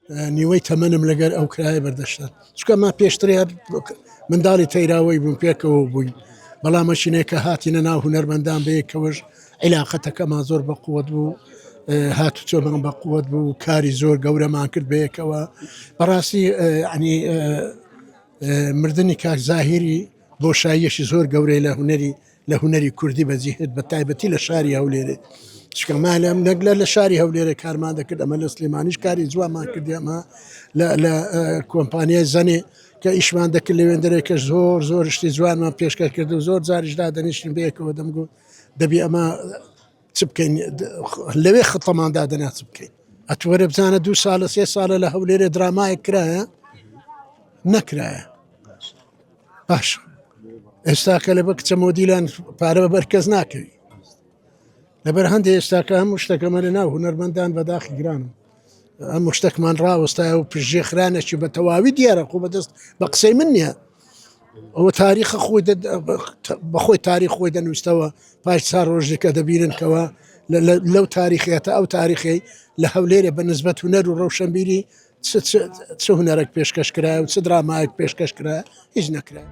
نیوەی تەمەنم لەگەر ئەو کرایە بەردەشتان چکەمە پێشترێ منداڵی تەیراوەی بووم پێکەوە بووین بەڵام مەشینێکە هاتیە ناو هونەرمەندان بەیەکەوەش عیلاقەتەکەمان زۆر بەقووەت بوو هاتوچۆمان بەقووەت بوو کاری زۆر گەورەمان کرد بەیەکەوە بەڕاستی عنی مردنی کاک زاهیری بۆشاییەشی زۆر گەورەی لە هونەری کوردی بەجێهێت بە تایبەتی لە شاری هەولێرێ چکەمالم نەگلە لە شاری هەولێرە کارمان دەکرد ئەمە لە سلێمانیش کاری جوانمان کردی ئەمە لە کۆمپانیای زەنێ کە ئیشمان دەکرد لەوێندەرێکە زۆر شتی جوانمان پێشکەش کرد و زۆر جاریشدا دەنیشتین بەیەکەوە دەمگوت دەبی ئەمە چ بکەین لەوێ خڵتەماندا دەنا چ بکەین ئەتوەرە بزانە 2 ساڵە 3 ساڵە لە هەولێرە درامایە کرایە نەکرایە باش ئێستاکە لە بە کچە مۆدیلان پارە بە بەرکەز ناکەوی لەبەر هەندێک ئێستاکە هەموو شتەکەمە لە ناو هونەرمەندان بەداخی گرانم ئەم شتێکمان ڕاوەستایە و پژێخرانێکی بە تەواوی دیارە خۆ بەدەست بە قسەی من نییە ئەوە تاریخە خۆی بەخۆی تاریخ خۆی دەنووسەوە پاش 4 ڕۆژێکە دەبیرنکەوە لەو تاریخێتە ئەو تاریخی لە هەولێرە بە نسبەت هونەر و ڕەوشەمبیری چ هونەرێک پێشکەش کرا و چ درامایەک پێشکەش کرا هیچ نەکرا.